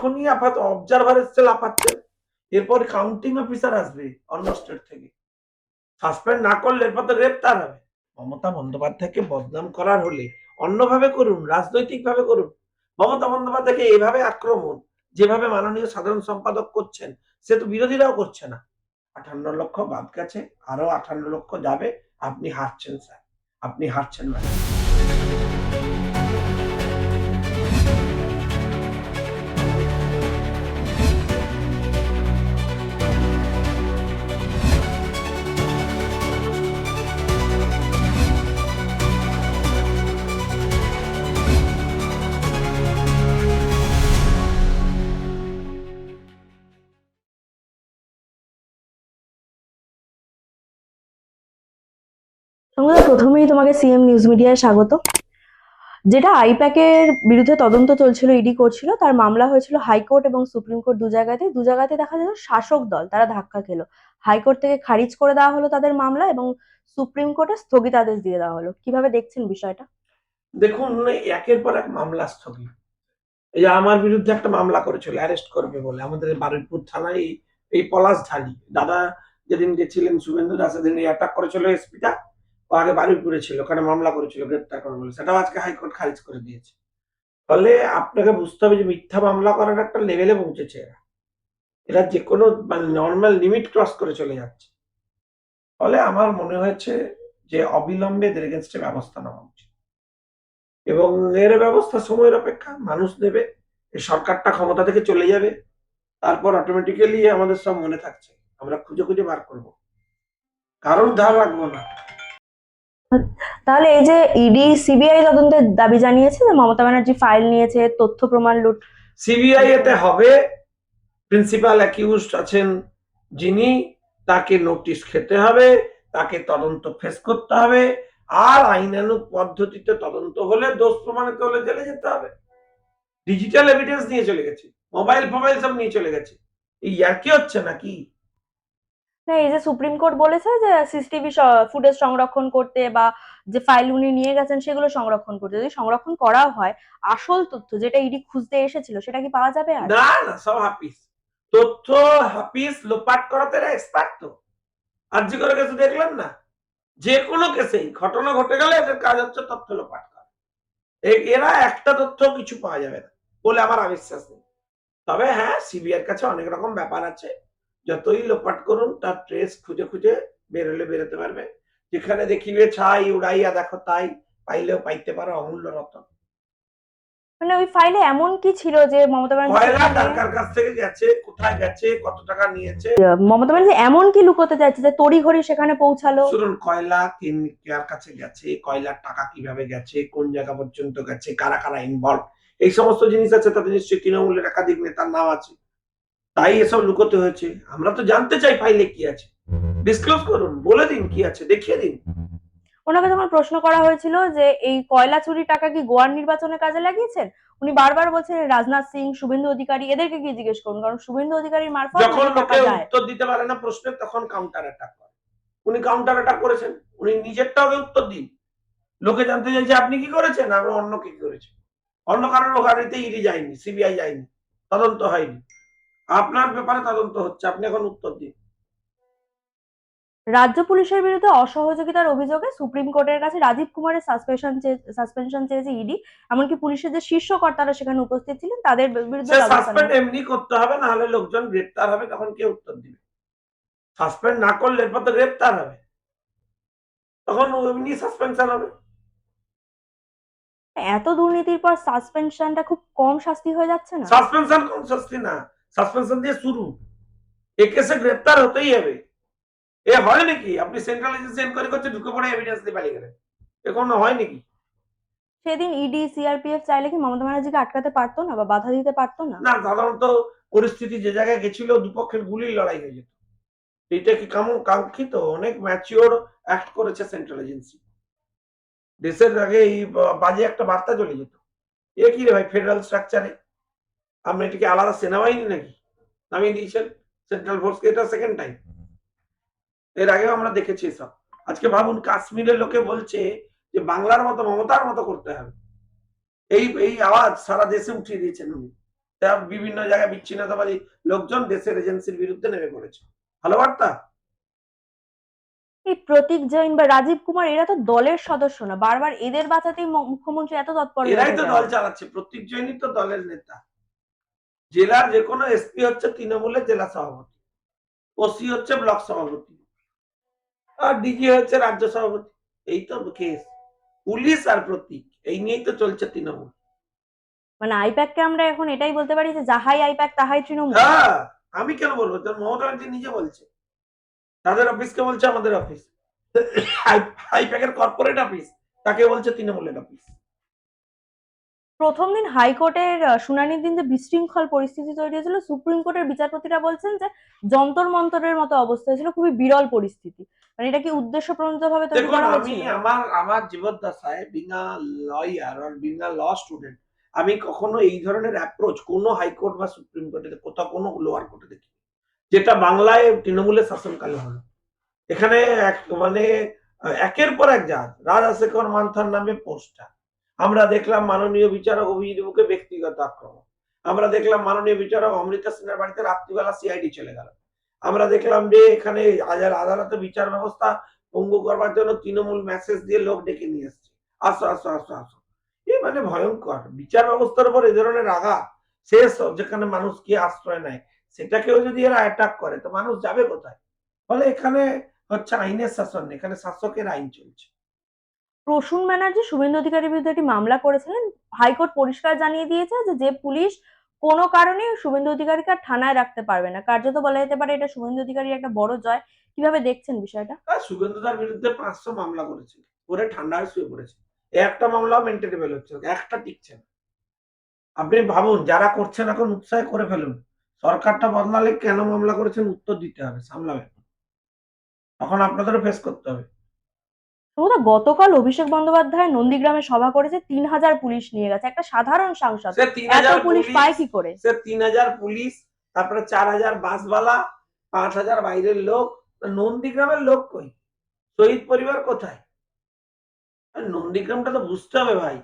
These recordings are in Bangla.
এখনই আপাতত অবজারভার এসছে লাফাচ্ছেন, এরপর কাউন্টিং অফিসার আসবে অন্য স্টেট থেকে। সাসপেন্ড না করলে এরপর তো গ্রেপ্তার হবে। মমতা বন্দ্যোপাধ্যায়কে বদনাম করার হলে অন্যভাবে করুন, রাজনৈতিক ভাবে করুন। মমতা বন্দ্যোপাধ্যায়কে এভাবে আক্রমণ যেভাবে মাননীয় সাধারণ সম্পাদক করছেন, সে তো বিরোধীরাও করছে না। 58 লক্ষ বাদ গেছে, আরো 58 লক্ষ যাবে। আপনি হারছেন স্যার, আপনি হারছেন ম্যাডাম। সংযুক্তা, প্রথমেই তোমাকে সিএম নিউজ মিডিয়ায় স্বাগত। যেটা আইপ্যাকের বিরুদ্ধে তদন্ত চলছিল, ইডি করছিল, তার মামলা হয়েছিল হাইকোর্ট এবং সুপ্রিম কোর্ট দু জায়গাতে দেখা যেত শাসক দল তারা ধাক্কা খেলো। হাইকোর্ট থেকে খারিজ করে দেওয়া হলো তাদের মামলা এবং সুপ্রিম কোর্টে স্থগিতাদেশ দিয়ে দেওয়া হলো। কিভাবে দেখছেন বিষয়টা? দেখুন, একের পর এক মামলা স্থগিত। এই যে আমার বিরুদ্ধে একটা মামলা করেছিল অ্যারেস্ট করবে বলে আমাদের বারুইপুর থানায়, এই পলাশ ঢালি দাদা যেদিন গেছিলেন শুভেন্দু দাস, সেদিন অ্যাটাক করেছিল এসপিটা, ও আগে বারুইপুরে ছিল, ওখানে মামলা করেছিল গ্রেপ্তার করবে বলে, সেটাও আজকে হাইকোর্ট খারিজ করে দিয়েছে। ফলে আপনাকে বুঝতে হবে যে মিথ্যা মামলা করার একটা লেভেলে পৌঁছেছে এরা। এরা যে কোনো মানে নর্মাল লিমিট ক্রস করে চলে যাচ্ছে। ফলে আমার মনে হয়েছে যে অবিলম্বে এদের এগেনস্টে ব্যবস্থা নেওয়া উচিত, এবং এর ব্যবস্থা সময়ের অপেক্ষা, মানুষ নেবে। এই সরকারটা ক্ষমতা থেকে চলে যাবে, তারপর অটোমেটিক্যালি আমাদের সব মনে থাকছে, আমরা খুঁজে খুঁজে বার করব, কারোর ধার রাখবো না। তাহলে এই যে ইডি সিবিআই তদন্তের দাবি জানিয়েছে যে মমতা ব্যানার্জি ফাইল নিয়েছে, তথ্য প্রমাণ লুট। সিবিআই এতে হবে, প্রিন্সিপাল অ্যাকিউজড আছেন যিনি, তাকে নোটিশ খেতে হবে, তাকে তদন্ত ফেস করতে হবে, আর আইনানুগ পদ্ধতিতে তদন্ত হলে, দোষ প্রমাণিত হলে জেলে যেতে হবে। ডিজিটাল এভিডেন্স নিয়ে চলে গেছে, মোবাইল ফোবাইল সব নিয়ে চলে গেছে, এই আর কি হচ্ছে নাকি? না, এই যে সুপ্রিম কোর্ট বলেছে যে সিসিটিভি ফুটেজ সংরক্ষণ করতে বা যে ফাইল উনি নিয়ে গেছেন সেগুলো সংরক্ষণ করতে, যদি সংরক্ষণ করা হয় আসল তথ্য যেটা ইডি খুঁজতে এসেছিল সেটা কি পাওয়া যাবে? আর না না, সব হাপিস তথ্য, হাপিস লোপাট করাতে এক্সপার্ট তো। আর্জি করে গেছে দেখলেন না, যে কোনো কেসেই ঘটনা ঘটে গেলে এদের কাজ হচ্ছে তথ্য লোপাট করা। এরা একটা তথ্য কিছু পাওয়া যাবে না বলে আমার আবিশ্বাস নেই। তবে হ্যাঁ, সিবিআইয়ের কাছে অনেক রকম ব্যাপার আছে, যতই লোপাট করুন তার ট্রেস খুঁজে খুঁজে বেরোলে বেরোতে পারবে। যেখানে দেখিবে ছাই উড়াইয়া দেখো তাই, পাইলেও পাইতে পারো অমূল্য রতন। মানে ওই ফাইলে এমন কি ছিল যে মমতা ব্যানার্জি কয়লা কার কার কাছ থেকে গেছে, কোথায় গেছে, কত টাকা নিয়েছে, মমতা ব্যানার্জি এমন কি লুকোতে চাইছে যে তড়িঘড়ি সেখানে পৌঁছালো? শুনুন, কয়লা কার কাছে গেছে, কয়লার টাকা কিভাবে গেছে, কোন জায়গা পর্যন্ত গেছে, কারা কারা ইনভলভ, এই সমস্ত জিনিস আছে। তাদের নিশ্চয়ই তৃণমূলের একাধিক নেতার নাম আছে, তাই এসব লুকোতে হয়েছে। আমরা তো জানতে চাই ফাইলে কি আছে, ডিসক্লোজ করুন, বলে দিন কি আছে, দেখিয়ে দিন। ওনাকে যখন প্রশ্ন করা হয়েছিল যে এই কয়লা চুরি টাকা কি গোয়ার নির্বাচনে কাজে লাগিয়েছেন, উনি বারবার বলছেন রাজনাথ সিং, শুভেন্দু অধিকারী এদেরকে কি জিজ্ঞেস করুন, কারণ শুভেন্দু অধিকারীর মারফত যখন নাকি টাকা লোকে যায়। উত্তর দিতে পারে না প্রশ্নের, তখন কাউন্টার অ্যাটাক করে। উনি কাউন্টার অ্যাটাক করেছেন, উনি নিজেরটা আগে উত্তর দিন। লোকে জানতে চাইছে আপনি কি করেছেন, আমরা অন্য কি করেছি। অন্য কারোর গাড়িতে ইডি যায়নি, সিবিআই যায়নি, তদন্ত হয়নি, আপনার ব্যাপারে তদন্ত হচ্ছে, আপনি এখন উত্তর দিন। রাজ্য পুলিশের বিরুদ্ধে অসহযোগিতার অভিযোগে সুপ্রিম কোর্টের কাছে রাজীব কুমারের সাসপেনশন চেয়েছে ইডি। এমনকি পুলিশের যে শীর্ষ কর্তারা সেখানে উপস্থিত ছিলেন তাদের বিরুদ্ধে সে ব্যবস্থা সাসপেন্ড নেওয়া। এমনি করতে হবে, না হলে লোকজন গ্রেপ্তার হবে, তখন কে উত্তর দিবে? সাসপেন্ড না করলে এরপর তো গ্রেপ্তার হবে, তখন এমনি সাসপেনশন হবে। এত দুর্নীতির পর সাসপেনশনটা খুব কম শাস্তি হয়ে যাচ্ছে না? সাসপেনশন কোন শাস্তি না, সাসপেনশন দিয়ে শুরু, এ কেসে গ্রেপ্তার হতেই হবে। এ হয় নাকি আপনি সেন্ট্রাল এজেন্সি এনকোয়ারি করছে, ঢুকে পড়ে এভিডেন্স দিয়ে পালিয়ে গেলেন? এ কোনো হয় নাকি? সেদিন ইডি সিআরপিএফ চাইলে কি মমতা ব্যানার্জিকে আটকাতে পারতো না বা বাধা দিতে পারতো না? না, সাধারণত পরিস্থিতি যে জায়গায় গেছিল দুপক্ষের গুলির লড়াই হয়ে যেত। এটা কি কেমন কাঙ্ক্ষিত? অনেক ম্যাচিওর অ্যাক্ট করেছে সেন্ট্রাল এজেন্সি, দেশের আগে এই বাজে একটা বার্তা চলে যেত। এ কি রে ভাই, ফেডারেল স্ট্রাকচারে আপনি এটাকে আলাদা সেনাবাহিনী নাকি নামিয়ে দিয়েছেন সেন্ট্রাল ফোর্সকে? এটা সেকেন্ড টাইম, এর আগেও আমরা দেখেছি এসব। আজকে ভাবুন, কাশ্মীরের লোকে বলছে যে বাংলার মতো মমতার মতো করতে হবে, এই এই আওয়াজ সারা দেশে উঠিয়ে দিয়েছেন উনি। তা বিভিন্ন জায়গায় বিচ্ছিন্নতাবাদী লোকজন দেশের এজেন্সির বিরুদ্ধে নেমে পড়েছে। ভালো বার্তা। এই প্রতীক জৈন বা রাজীব কুমার এরা তো দলের সদস্য না, বারবার এদের বাঁচাতেই মুখ্যমন্ত্রী এত তৎপর হয়ে এরাই ওঠে তো কেন? দল চালাচ্ছে, প্রত্যেক জনই তো দলের নেতা। জেলার যে কোনো এসপি হচ্ছে তৃণমূলের জেলা সভাপতি, ওসি হচ্ছে ব্লক সভাপতি, আর ডিজি হচ্ছে রাজ্য সভাপতি। এই তো কেস। পুলিশ আর প্রতীক এই নিয়েই তো চলছে তৃণমূল। মানে আইপ্যাককে আমরা এখন এটাই বলতে পারি যে যাহাই আইপ্যাক তাহাই তৃণমূল। হ্যাঁ, আমি কেন বলবো? মমতা ব্যানার্জি নিজে বলছে, তাদের অফিসকে বলছে আমাদের অফিস। হাইপ্যাকের কর্পোরেট অফিস তাকে বলছে তৃণমূলের অফিস। প্রথম দিন হাইকোর্টের শুনানির দিন যে বিশৃঙ্খল পরিস্থিতি তৈরি হয়েছিল, সুপ্রিম কোর্টের বিচারপতিরা বলছেন যে যন্তর মন্তরের মতো অবস্থা হয়েছিল, খুবই বিরল পরিস্থিতি। মানে এটা কি উদ্দেশ্য প্রণোদিত ভাবে তৈরি দেখুন, করা আমি হয়েছিল? আমার জীবদ্দশায় বিনা লয়ার আর বিনা ল স্টুডেন্ট আমি কখনো এই ধরনের অ্যাপ্রোচ কোনো হাইকোর্ট বা সুপ্রিম কোর্টে কোথাও কোনো লোয়ার কোর্টে দেখি, যেটা বাংলায় তৃণমূলের শাসনকালে হলো। এখানে মানে একের পর এক জাত রাজাশেখর মান্থার নামে পোস্টার। আমরা দেখলাম মাননীয় বিচারক অভিজিৎকে ব্যক্তিগত আক্রমণ। আমরা দেখলাম মাননীয় বিচারক অমৃতা সিনহার বাড়িতে রাত্রিবেলা সিআইডি চলে গেল। আমরা দেখলাম যে এখানে আদালতে বিচার ব্যবস্থা পঙ্গু করবার জন্য তৃণমূল মেসেজ দিয়ে লোক ডেকে নিয়ে এসছে, আসো আসো আসো আসো। এই মানে ভয়ঙ্কর বিচার ব্যবস্থার উপর এই ধরনের আঘাত, শেষ যেখানে মানুষ কি আশ্রয় নেয় সেটাকেও যদি এরা অ্যাটাক করে তো মানুষ যাবে কোথায়? ফলে এখানে হচ্ছে আইনের শাসন নেই, এখানে শাসকের আইন চলছে। প্রসূন ব্যানার্জি শুভেন্দু অধিকারীর বিরুদ্ধে একটি মামলা করেছিলেন। হাইকোর্ট পরিষ্কার জানিয়ে দিয়েছে যে যে পুলিশ কোনো কারণে শুভেন্দু অধিকারীকে আর থানায় রাখতে পারবে না। কার্যত বলা যেতে পারে এটা শুভেন্দু অধিকারীর একটা বড় জয়। কিভাবে দেখছেন বিষয়টা? আর শুভেন্দুদার বিরুদ্ধে 500 মামলা করেছে, করে ঠান্ডা হয়ে শুয়ে পড়েছে। একটা মামলাও মেনটেনেবল হচ্ছে না, একটা টিকছে না। আপনি ভাবুন, যারা করছেন এখন উৎসাহে করে ফেলুন। সরকারটা বদলালে কেন মামলা করেছেন উত্তর দিতে হবে, সামলাবেন। তখন আপনাদেরও ফেস করতে হবে। সম্ভবত গতকাল অভিষেক বন্দ্যোপাধ্যায় নন্দীগ্রামে সভা করেছে, 3,000 পুলিশ নিয়ে গেছে। একটা সাধারণ সাংসদ সে তিন এত হাজার পুলিশ পুলিশ পায় কি করে? সে 3000 পুলিশ, তারপরে 4000 বাসবালা, 5000 বাইরের লোক। নন্দীগ্রামের লোক কই? শহীদ পরিবার কোথায়? আর নন্দীগ্রামটা তো বুঝতে হবে ভাই।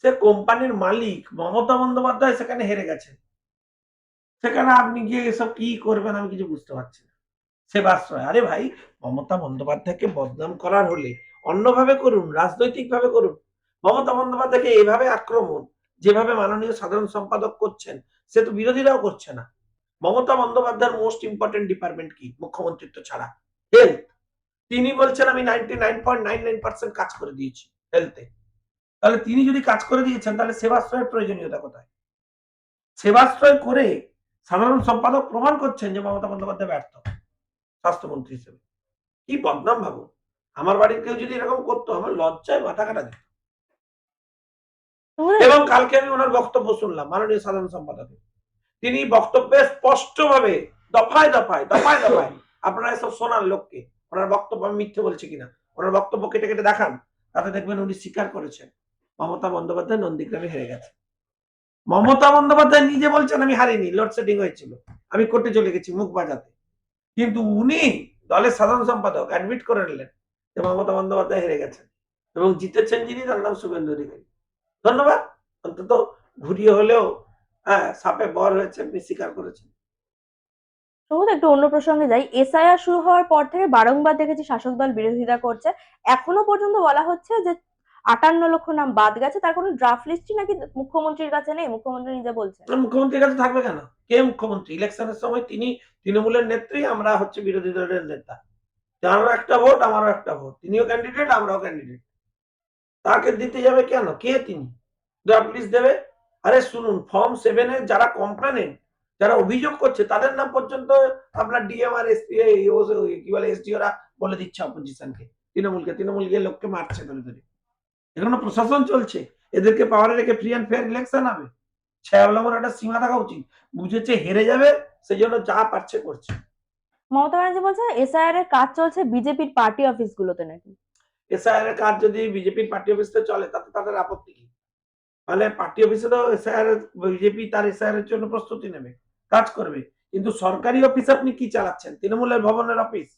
সে কোম্পানির মালিক মমতা বন্দ্যোপাধ্যায় সেখানে হেরে গেছেন। সেখানে আপনি গিয়ে এসব কি করবেন আমি কিছু বুঝতে পারছি না। সেবাশ্রয়, আরে ভাই, মমতা বন্দ্যোপাধ্যায়কে বদনাম করার হলে অন্যভাবে করুন, রাজনৈতিক ভাবে করুন। মমতা বন্দ্যোপাধ্যায়কে এভাবে আক্রমণ যেভাবে মাননীয় সাধারণ সম্পাদক করছেন, সে তো বিরোধীরাও করছে না। মমতা বন্দ্যোপাধ্যায়ের মোস্ট ইম্পর্টেন্ট ডিপার্টমেন্ট কি? মুখ্যমন্ত্রিত্ব ছাড়া হেলথ। তিনি বলছেন আমি 99.99% কাজ করে দিয়েছি হেলথে। তাহলে তিনি যদি কাজ করে দিয়েছেন তাহলে সেবাশ্রয়ের প্রয়োজনীয়তা কোথায়? সেবাশ্রয় করে সাধারণ সম্পাদক প্রমাণ করছেন যে মমতা বন্দ্যোপাধ্যায় ব্যর্থ স্বাস্থ্যমন্ত্রী হিসেবে। কি বদনাম ভাবুন। আমার বাড়ির কেউ যদি এরকম করতো আমার লজ্জায় মাথা কাটা যেত। এবং কালকে আমি ওনার বক্তব্য শুনলাম মাননীয় সাধারণ সম্পাদকের। তিনি বক্তব্যে স্পষ্টভাবে দফায় দফায় দফায় দফায় আপনারা এসব শোনান লোককে, ওনার বক্তব্য আমি মিথ্যে বলছি কিনা, ওনার বক্তব্য কেটে কেটে দেখান, তাতে দেখবেন উনি স্বীকার করেছেন মমতা বন্দ্যোপাধ্যায় নন্দীগ্রামে হেরে গেছে। মমতা বন্দ্যোপাধ্যায় নিজে বলছেন আমি হারিনি, লোডশেডিং হয়েছিল, আমি কোর্টে চলে গেছি মুখ বাজাতে। কিন্তু উনি দলের সাধারণ সম্পাদক অ্যাডমিট করে নিলেন যে মমতা বন্দ্যোপাধ্যায় হেরে গেছেন এবং জিতেছেন যিনি তার নাম শুভেন্দু অধিকারী। ধন্যবাদ, অন্তত ঘুরিয়ে হলেও হ্যাঁ সাপে বর হয়েছে আপনি স্বীকার করেছেন। সম্ভবত একটু অন্য প্রসঙ্গে যাই। এসআইআর শুরু হওয়ার পর থেকে বারংবার দেখেছি শাসক দল বিরোধিতা করছে। এখনো পর্যন্ত বলা হচ্ছে যে 58 লক্ষ নাম বাদ গেছে, তার কোনো ড্রাফট লিস্টই নাকি মুখ্যমন্ত্রীর কাছে নেই, মুখ্যমন্ত্রী নিজে বলছেন। মুখ্যমন্ত্রীর কাছে থাকবে কেন? কে মুখ্যমন্ত্রী? ইলেকশনের সময় তিনি তৃণমূলের নেত্রী, আমরা হচ্ছে বিরোধী দলের নেতা। তারও একটা ভোট, আমারও একটা ভোট, তিনিও ক্যান্ডিডেট আমরাও ক্যান্ডিডেট। তাকে দিতে যাবে কেন? কে তিনি? ড্রাফট লিস্ট দেবে? আরে শুনুন, ফর্ম 7 এর যারা কমপ্লেনেন্ট, যারা অভিযোগ করছে তাদের নাম পর্যন্ত আপনার ডিএম আর এসপি কি বলে এসডি ওরা বলে দিচ্ছে অপোজিশনকে, তৃণমূল গিয়ে লোককে মারছে ধরে ধরে। এখনো প্রশাসন চলছে, এদেরকে পাওয়ারে রেখে ফ্রি অ্যান্ড ফেয়ার ইলেকশন হবে? ছ্যাবলামোর একটা সীমা থাকা উচিত। বুঝেছে হেরে যাবে, সেই জন্য যা পারছে করছে। মমতা ব্যানার্জি বলছে এসআইআর এর কাজ চলছে বিজেপির পার্টি অফিসগুলোতে নাকি। এসআইআর এর কাজ যদি বিজেপির পার্টি অফিসে চলে তাতে তাদের আপত্তি কি? মানে পার্টি অফিসে তো এসআইআর বিজেপি তার এসআইআর এর জন্য প্রস্তুতি নেবে, কাজ করবে। কিন্তু সরকারি অফিস আপনি কি চালাচ্ছেন? তৃণমূলের ভবনের অফিস।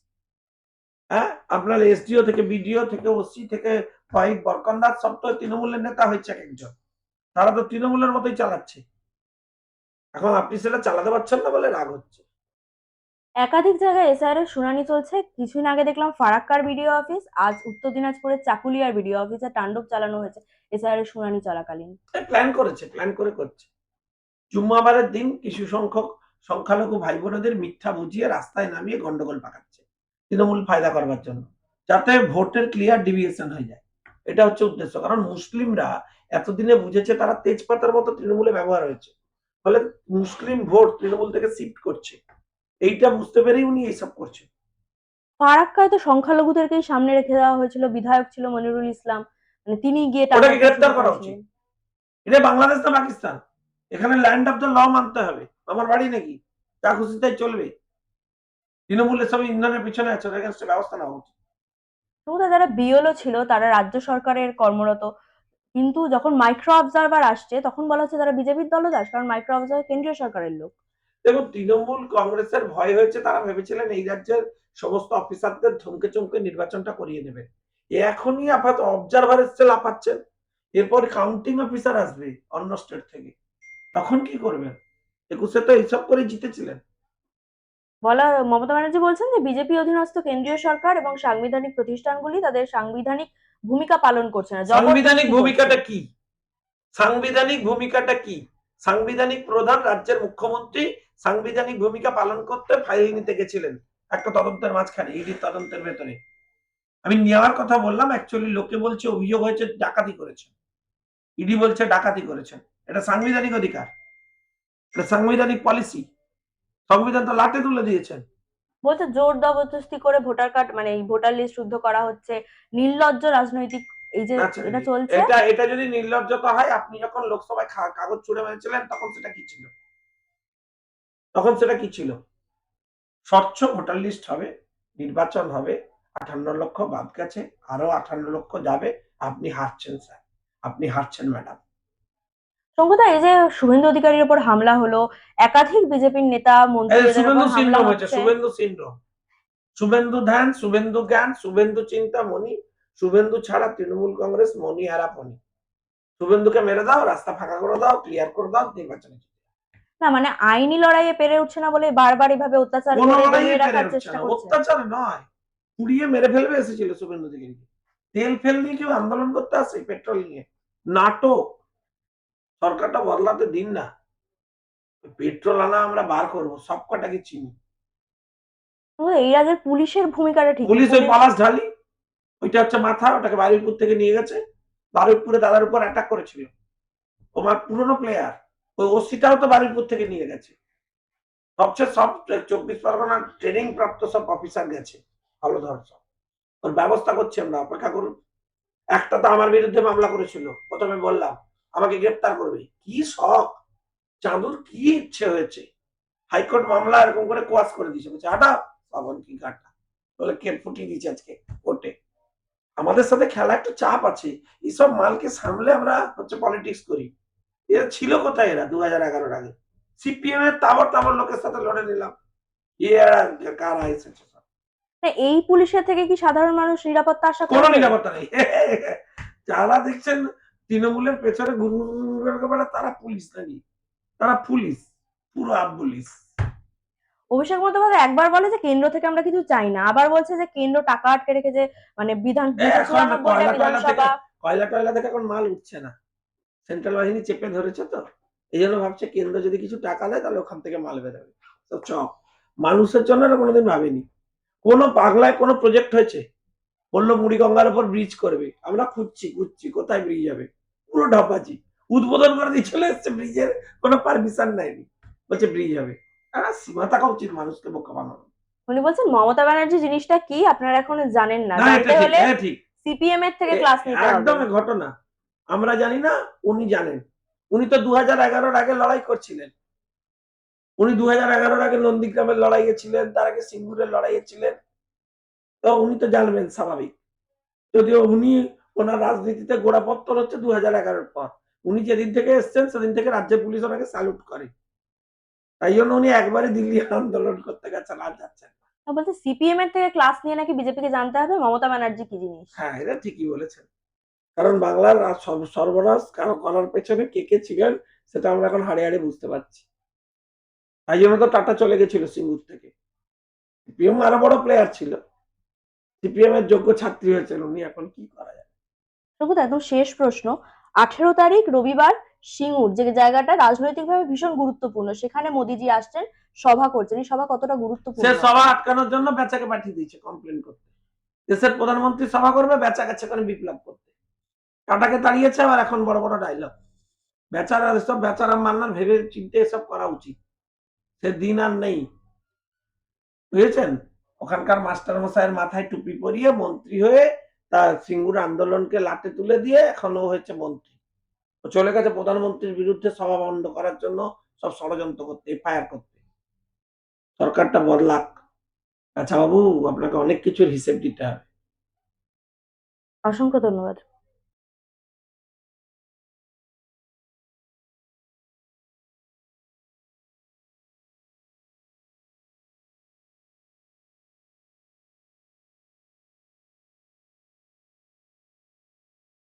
হ্যাঁ, আপনার এসডিও থেকে বিডিও থেকে ওসি থেকে ফাইভ বরকন্দাজ সব তো তৃণমূলের নেতা হয়েছে এক একজন। তারা তো তৃণমূলের মতোই চালাচ্ছে। এখন আপনি সেটা চালাতে পারছেন না বলে রাগ হচ্ছে। একাধিক জায়গায় এসআইআর এর শুনানি চলছে। কিছুদিন আগে দেখলাম ফারাক্কার বিডিও অফিস, আজ উত্তর দিনাজপুরের চাকুলিয়ার বিডিও অফিসে তাণ্ডব চালানো হয়েছে এসআইআর এর শুনানি চলাকালীন। প্ল্যান করেছে, প্ল্যান করে করছে। জুম্মাবারের দিন কিছু সংখ্যক সংখ্যালঘু ভাই বোনেদের মিথ্যা বুঝিয়ে রাস্তায় নামিয়ে গন্ডগোল পাকাচ্ছে তৃণমূল ফায়দা করবার জন্য, যাতে ভোটের ক্লিয়ার ডিভিয়েশন হয়ে যায়। এটা হচ্ছে উদ্দেশ্য। কারণ মুসলিমরা এতদিনে বুঝেছে তারা তেজপাতার মতো তৃণমূলে ব্যবহার হয়েছে, ফলে মুসলিম ভোট তৃণমূল থেকে শিফট করছে। এইটা বুঝতে পেরেই উনি এইসব করছে। ফারাক্কায় তো সংখ্যালঘুদেরকেই সামনে রেখে দেওয়া হয়েছিল, বিধায়ক ছিল মনিরুল ইসলাম, মানে তিনি গিয়ে ওটাকে টাকাটা শুরু গ্রেপ্তার করা উচিত। করেছিলেন। এটা বাংলাদেশ না পাকিস্তান? এখানে ল্যান্ড অফ দ্য ল মানতে হবে। আমার বাড়ি নাকি যা খুশি তাই চলবে? তৃণমূল এসব ইন্ধনের পিছনে আছে, ওদের এগেইনস্টে ব্যবস্থা নেওয়া উচিত। সমুদা যারা বিএলও ছিল তারা রাজ্য সরকারের কর্মরত, কিন্তু যখন মাইক্রো অবজারভার আসছে তখন বলা হচ্ছে তারা বিজেপির দলদাস, কারণ মাইক্রো অবজারভার কেন্দ্রীয় সরকারের লোক। দেখুন, তৃণমূল কংগ্রেসের ভয় হয়েছে, তারা ভেবেছিলেন এই রাজ্যের সমস্ত অফিসারদের ধমকে চমকে নির্বাচনটা করিয়ে নেবে। এখনই আপাতত অবজারভার এসছে লাফাচ্ছেন, এরপর কাউন্টিং অফিসার আসবে অন্য স্টেট থেকে, তখন কি করবেন? 21-এ তো এইসব করে জিতেছিলেন। মমতা ব্যানার্জি বলছেন যে বিজেপি অধীনস্থ কেন্দ্রীয় সরকার এবং সাংবিধানিক প্রতিষ্ঠানগুলি তাদের সাংবিধানিক ভূমিকা পালন করছে না, সাংবিধানিক জবরদস্তি করছে। ভূমিকাটা কি? সাংবিধানিক ভূমিকাটা কি? সাংবিধানিক প্রধান রাজ্যের মুখ্যমন্ত্রী সাংবিধানিক ভূমিকা পালন করতে ফাইল নিতে গেছিলেন একটা তদন্তের মাঝখানে, ইডি তদন্তের ভেতরে। আমি নেওয়ার কথা বললাম, অ্যাকচুয়ালি লোকে বলছে অভিযোগ হয়েছে ডাকাতি করেছেন, ইডি বলছে ডাকাতি করেছেন। এটা সাংবিধানিক অধিকার, এটা সাংবিধানিক পলিসি। সংবিধান তো লাটে তুলে দিয়েছেন। বলছে জোর জবরদস্তি করে ভোটার কার্ড, মানে এই ভোটার লিস্ট শুদ্ধ করা হচ্ছে, নির্লজ্জ রাজনৈতিক, এই যে আচ্ছা, এটা চলছে। এটা এটা যদি নির্লজ্জতা হয়, আপনি যখন লোকসভায় কাগজ ছুড়ে মেরেছিলেন তখন সেটা কি ছিল? তখন সেটা কি ছিল? স্বচ্ছ ভোটার লিস্ট হবে, নির্বাচন হবে, 58 লক্ষ বাদ গেছে, আরো 58 লক্ষ যাবে। আপনি হারছেন স্যার, আপনি হারছেন ম্যাডাম। সংগতা, এই যে শুভেন্দু অধিকারীর উপর হামলা হলো, একাধিক বিজেপির নেতা মন্ত্রী এই এদের উপর শুভেন্দু হামলা সিন্ড্রোম হয়েছে, হচ্ছে। শুভেন্দু সিন্ড্রোম। শুভেন্দু ধ্যান, শুভেন্দু জ্ঞান, শুভেন্দু চিন্তা মণি। শুভেন্দু ছাড়া তৃণমূল কংগ্রেস মণি হারা ফণি। শুভেন্দুকে মেরে দাও, রাস্তা ফাঁকা করে দাও, ক্লিয়ার করে দাও, নির্বাচনে জিতে যাও। না মানে আইনি লড়াইয়ে পেরে উঠছে না বলে বারবার এভাবে অত্যাচার কোনো করে লড়াইয়ে দমিয়ে পেরে রাখার উঠছে চেষ্টা না, করছে। অত্যাচার নয়, পুড়িয়ে মেরে ফেলবে এসেছিল শুভেন্দু অধিকারীকে। তেল ফেল নিয়ে কেউ আন্দোলন করতে আসে? পেট্রোল নিয়ে? নাটক। সরকারটা বদলাতে দিন না। পেট্রোল আনা আমরা বার করবো, সব কটাকে চিনি। এই রাজ্যের পুলিশের ভূমিকাটা ঠিক নেই। পুলিশ ওই পুলিশ পলাশ ঢালি, ওইটা হচ্ছে মাথা, ওটাকে বারুইপুর থেকে নিয়ে গেছে, বারুইপুরে দাদার উপর অ্যাটাক করেছিল। তোমার পুরনো প্লেয়ার, ওই ওসিটাও তো বারুইপুর থেকে নিয়ে গেছে। সবচেয়ে সব 24 পরগনার ট্রেনিং প্রাপ্ত সব অফিসার গেছে, হলধর সব। ওর ব্যবস্থা করছি আমরা, অপেক্ষা করুন। একটা তো আমার বিরুদ্ধে মামলা করেছিল, প্রথমে বললাম আমাকে গ্রেপ্তার করবে। কি শখ, চাঁদুর কি ইচ্ছে হয়েছে, হাইকোর্ট মামলা এরকম করে কোয়াস করে দিয়েছে, বলছে হাঁটা পাবন কি কাটা, বলে কে ফুটিয়ে দিয়েছে আজকে কোর্টে। আমাদের সাথে খেলা একটু চাপ আছে, এইসব মালকে সামলে আমরা হচ্ছে পলিটিক্স করি। এরা ছিল কোথায় এরা 2011-এর আগে? সিপিএম এর তাবর তাবর লোকের সাথে লড়ে নিলাম, এরা কারা এসেছে? এই পুলিশের থেকে কি সাধারণ মানুষ নিরাপত্তা আশা কোনো করবে? নিরাপত্তা নেই। যারা দেখছেন তৃণমূলের পেছনে গুরু তারা পুলিশ নাকি? তারা পুলিশ, পুরো আপ পুলিশ। অভিষেক বন্দ্যোপাধ্যায় একবার বলে যে কেন্দ্র থেকে আমরা কিছু চাই না, আবার বলছে যে কেন্দ্র টাকা আটকে রেখেছে, মানে বিধান এখন 294টা বিধানসভা। কয়লা টয়লা থেকে এখন মাল উঠছে না, সেন্ট্রাল বাহিনী চেপে ধরেছে তো, এই জন্য ভাবছে কেন্দ্র যদি কিছু টাকা দেয় তাহলে ওখান থেকে মাল বেরোবে। তো চপ মানুষের জন্য এরা কোনোদিন ভাবেনি। কোন বাংলায় কোনো প্রজেক্ট হয়েছে? বললো মুড়িগঙ্গার উপর ব্রিজ করবে, আমরা খুঁজছি খুঁজছি কোথায় ব্রিজ হবে, পুরো ঢপাজি। উদ্বোধন করে দিয়ে চলে এসছে, ব্রিজের কোনো পারমিশন নেয়নি, বলছে ব্রিজ হবে। সীমা থাকা উচিত মানুষকে বোকা বানানো। উনি বলছেন মমতা ব্যানার্জি জিনিসটা কি আপনারা এখন জানেন না, না, এটা জানতে ঠিক, হলে এটা ঠিক, সিপিএম এর থেকে ক্লাস নিতে হবে। একদম ঘটনা আমরা জানি না, উনি জানেন। উনি তো 2011-এর আগে লড়াই করছিলেন। উনি 2011-এর আগে নন্দীগ্রামের লড়াইয়ে ছিলেন, তার আগে সিঙ্গুরের লড়াইয়ে ছিলেন। তো উনি তো জানবেন, স্বাভাবিক। যদিও উনি ওনার রাজনীতিতে গোড়াপত্তন হচ্ছে 2011-এর পর। উনি যেদিন থেকে এসছেন সেদিন থেকে রাজ্যের পুলিশ ওনাকে স্যালুট করে। তাই জন্য উনি একবারে দিল্লি আন্দোলন করতে গেছেন, আর যাচ্ছেন না। বলতে সিপিএম এর থেকে ক্লাস নিয়ে নাকি বিজেপিকে জানতে হবে মমতা ব্যানার্জি কি জিনিস। হ্যাঁ, এটা ঠিকই বলেছেন। কারণ বাংলার সর্বনাশ করার পেছনে কে কে ছিলেন সেটা আমরা এখন হাড়ে হাড়ে বুঝতে পারছি। তাই জন্য তো টাটা চলে গেছিল সিঙ্গুর থেকে। সিপিএম আরো বড় প্লেয়ার ছিল, সিপিএম এর যোগ্য ছাত্রী হয়েছেন উনি, এখন কি করা যায়। সৈকত, একদম শেষ প্রশ্ন। 18 তারিখ রবিবার সিঙ্গুর, যে জায়গাটা রাজনৈতিকভাবে ভীষণ গুরুত্বপূর্ণ, সেখানে মোদিজি আসছেন, সভা করছেন। এই সভা কতটা সে গুরুত্বপূর্ণ? সভা আটকানোর জন্য বেচাকে পাঠিয়ে দিয়েছে কমপ্লেন করতে। দেশের প্রধানমন্ত্রী সভা করবে, বেচা গেছে সেখানে বিপ্লব করতে। টাটাকে তাড়িয়েছে, আবার এখন বড় বড় ডায়লগ। বেচারা এসব, বেচারা মান্নার ভেবে চিন্তে এসব করা উচিত। সে দিন আর নেই, বুঝেছেন? ওখানকার মাস্টার মশাইয়ের মাথায় টুপি পরিয়ে মন্ত্রী হয়ে তার সিঙ্গুর আন্দোলনকে লাটে তুলে দিয়ে এখনো হয়েছে মন্ত্রী। ও চলে গেছে প্রধানমন্ত্রীর বিরুদ্ধে সভা বন্ধ করার জন্য, সব ষড়যন্ত্র করতে, এফআইআর করতে। সরকারটা বদলাক। আচ্ছা বাবু, আপনাকে অনেক কিছুর হিসেব দিতে হবে। অসংখ্য ধন্যবাদ।